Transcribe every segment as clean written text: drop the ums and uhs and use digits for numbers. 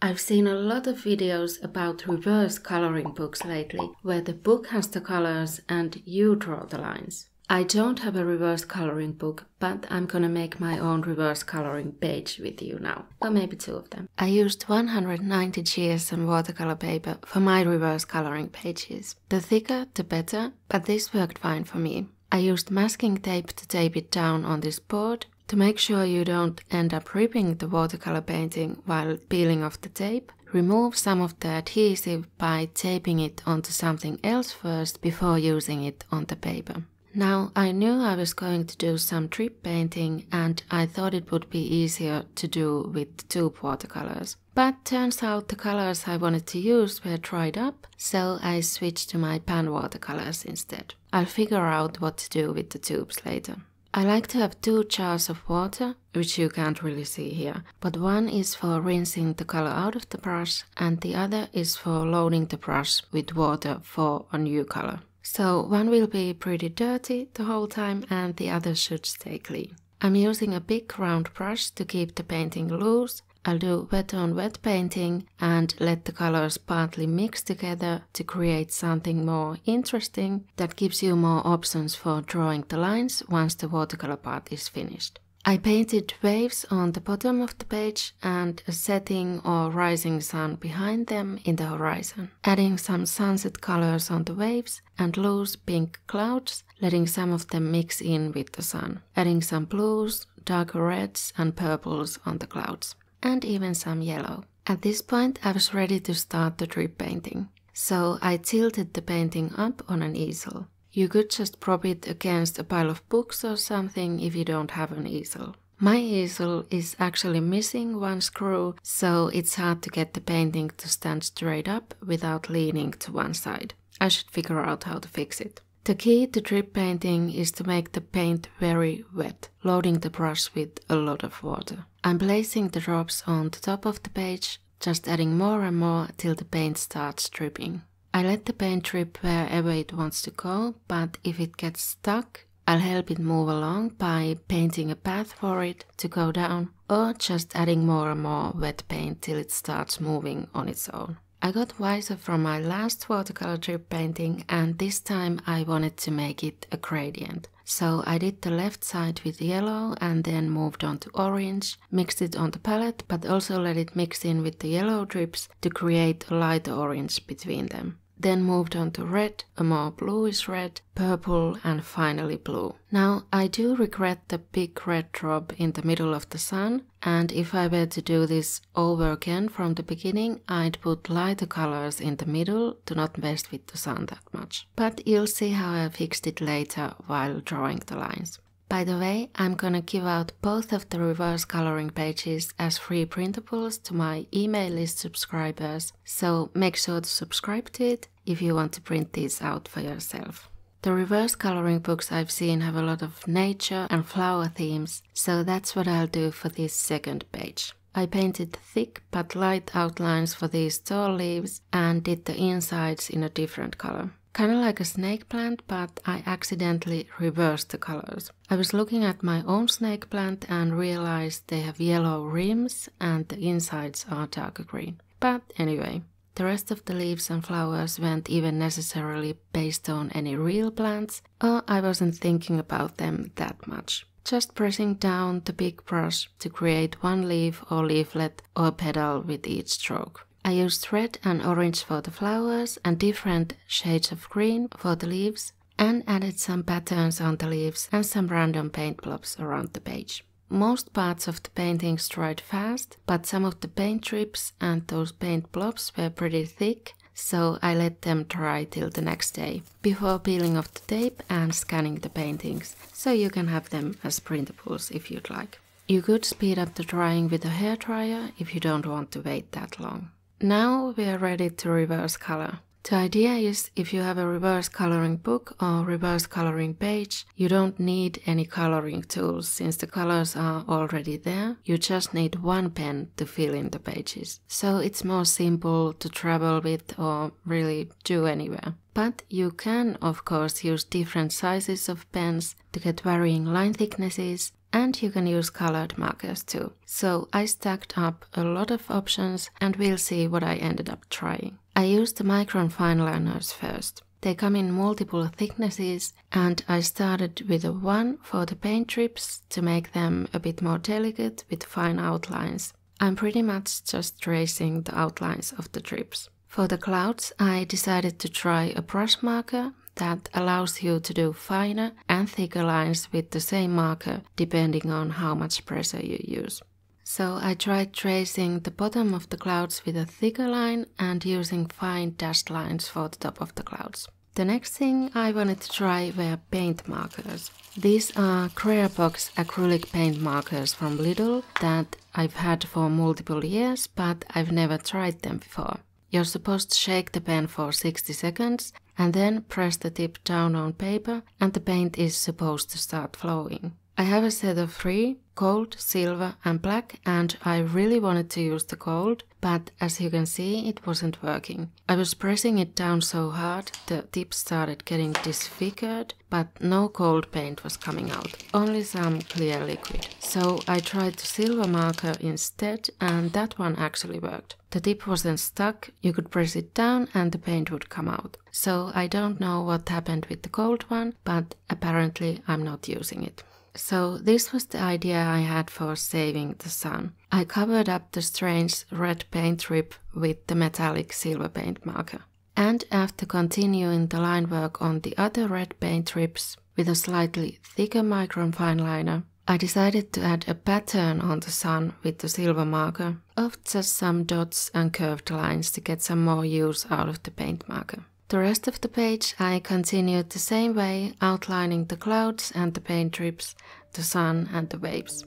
I've seen a lot of videos about reverse coloring books lately, where the book has the colors and you draw the lines. I don't have a reverse coloring book, but I'm gonna make my own reverse coloring page with you now, or maybe two of them. I used 190 GSM watercolor paper for my reverse coloring pages. The thicker, the better, but this worked fine for me. I used masking tape to tape it down on this board, to make sure you don't end up ripping the watercolor painting while peeling off the tape. Remove some of the adhesive by taping it onto something else first before using it on the paper. Now, I knew I was going to do some drip painting and I thought it would be easier to do with tube watercolors. But turns out the colors I wanted to use were dried up, so I switched to my pan watercolors instead. I'll figure out what to do with the tubes later. I like to have 2 jars of water, which you can't really see here, but one is for rinsing the color out of the brush and the other is for loading the brush with water for a new color. So one will be pretty dirty the whole time and the other should stay clean. I'm using a big round brush to keep the painting loose. I'll do wet on wet painting and let the colors partly mix together to create something more interesting that gives you more options for drawing the lines once the watercolor part is finished. I painted waves on the bottom of the page and a setting or rising sun behind them in the horizon, adding some sunset colors on the waves and loose pink clouds, letting some of them mix in with the sun, adding some blues, darker reds and purples on the clouds, and even some yellow. At this point I was ready to start the drip painting, so I tilted the painting up on an easel. You could just prop it against a pile of books or something if you don't have an easel. My easel is actually missing one screw, so it's hard to get the painting to stand straight up without leaning to one side. I should figure out how to fix it. The key to drip painting is to make the paint very wet, loading the brush with a lot of water. I'm placing the drops on the top of the page, just adding more and more till the paint starts dripping. I let the paint drip wherever it wants to go, but if it gets stuck, I'll help it move along by painting a path for it to go down, or just adding more and more wet paint till it starts moving on its own. I got wiser from my last watercolor drip painting and this time I wanted to make it a gradient. So I did the left side with yellow and then moved on to orange, mixed it on the palette but also let it mix in with the yellow drips to create a light orange between them. Then moved on to red, a more bluish red, purple and finally blue. Now I do regret the big red drop in the middle of the sun, and if I were to do this over again from the beginning, I'd put lighter colors in the middle to not mess with the sun that much. But you'll see how I fixed it later while drawing the lines. By the way, I'm gonna give out both of the reverse coloring pages as free printables to my email list subscribers, so make sure to subscribe to it if you want to print these out for yourself. The reverse coloring books I've seen have a lot of nature and flower themes, so that's what I'll do for this second page. I painted thick but light outlines for these tall leaves and did the insides in a different color. Kinda like a snake plant, but I accidentally reversed the colors. I was looking at my own snake plant and realized they have yellow rims and the insides are darker green. But anyway, the rest of the leaves and flowers weren't even necessarily based on any real plants, or I wasn't thinking about them that much. Just pressing down the big brush to create one leaf or leaflet or petal with each stroke. I used red and orange for the flowers and different shades of green for the leaves and added some patterns on the leaves and some random paint blobs around the page. Most parts of the paintings dried fast, but some of the paint drips and those paint blobs were pretty thick, so I let them dry till the next day before peeling off the tape and scanning the paintings, so you can have them as printables if you'd like. You could speed up the drying with a hairdryer if you don't want to wait that long. Now we are ready to reverse color. The idea is if you have a reverse coloring book or reverse coloring page, you don't need any coloring tools since the colors are already there. You just need one pen to fill in the pages. So it's more simple to travel with or really do anywhere. But you can of course use different sizes of pens to get varying line thicknesses and you can use colored markers too. So I stacked up a lot of options and we'll see what I ended up trying. I used the micron fineliners first. They come in multiple thicknesses and I started with a 1 for the paint strips to make them a bit more delicate with fine outlines. I'm pretty much just tracing the outlines of the strips. For the clouds, I decided to try a brush marker that allows you to do finer and thicker lines with the same marker depending on how much pressure you use. So I tried tracing the bottom of the clouds with a thicker line and using fine dashed lines for the top of the clouds. The next thing I wanted to try were paint markers. These are Creabox acrylic paint markers from Lidl that I've had for multiple years, but I've never tried them before. You're supposed to shake the pen for 60 seconds and then press the tip down on paper and the paint is supposed to start flowing. I have a set of 3, gold, silver and black, and I really wanted to use the gold, but as you can see it wasn't working. I was pressing it down so hard the tip started getting disfigured, but no gold paint was coming out, only some clear liquid. So I tried the silver marker instead and that one actually worked. The tip wasn't stuck, you could press it down and the paint would come out. So I don't know what happened with the gold one, but apparently I'm not using it. So this was the idea I had for saving the sun. I covered up the strange red paint strip with the metallic silver paint marker. And after continuing the line work on the other red paint strips with a slightly thicker micron fineliner, I decided to add a pattern on the sun with the silver marker of just some dots and curved lines to get some more use out of the paint marker. The rest of the page I continued the same way, outlining the clouds and the paint strips, the sun and the waves.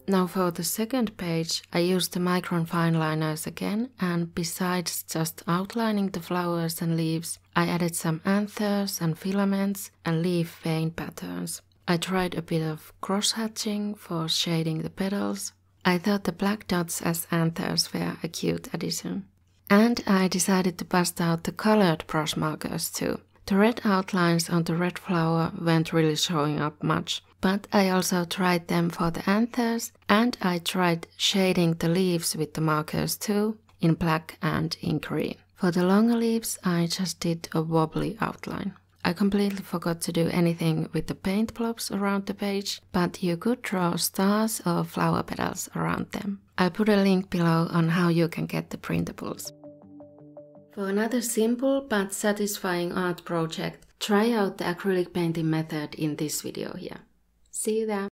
Now for the second page, I used the micron fineliners again, and besides just outlining the flowers and leaves, I added some anthers and filaments and leaf vein patterns. I tried a bit of cross-hatching for shading the petals. I thought the black dots as anthers were a cute addition. And I decided to bust out the colored brush markers too. The red outlines on the red flower weren't really showing up much, but I also tried them for the anthers and I tried shading the leaves with the markers too, in black and in green. For the longer leaves I just did a wobbly outline. I completely forgot to do anything with the paint blobs around the page, but you could draw stars or flower petals around them. I put a link below on how you can get the printables. For another simple but satisfying art project, try out the acrylic painting method in this video here. See you there!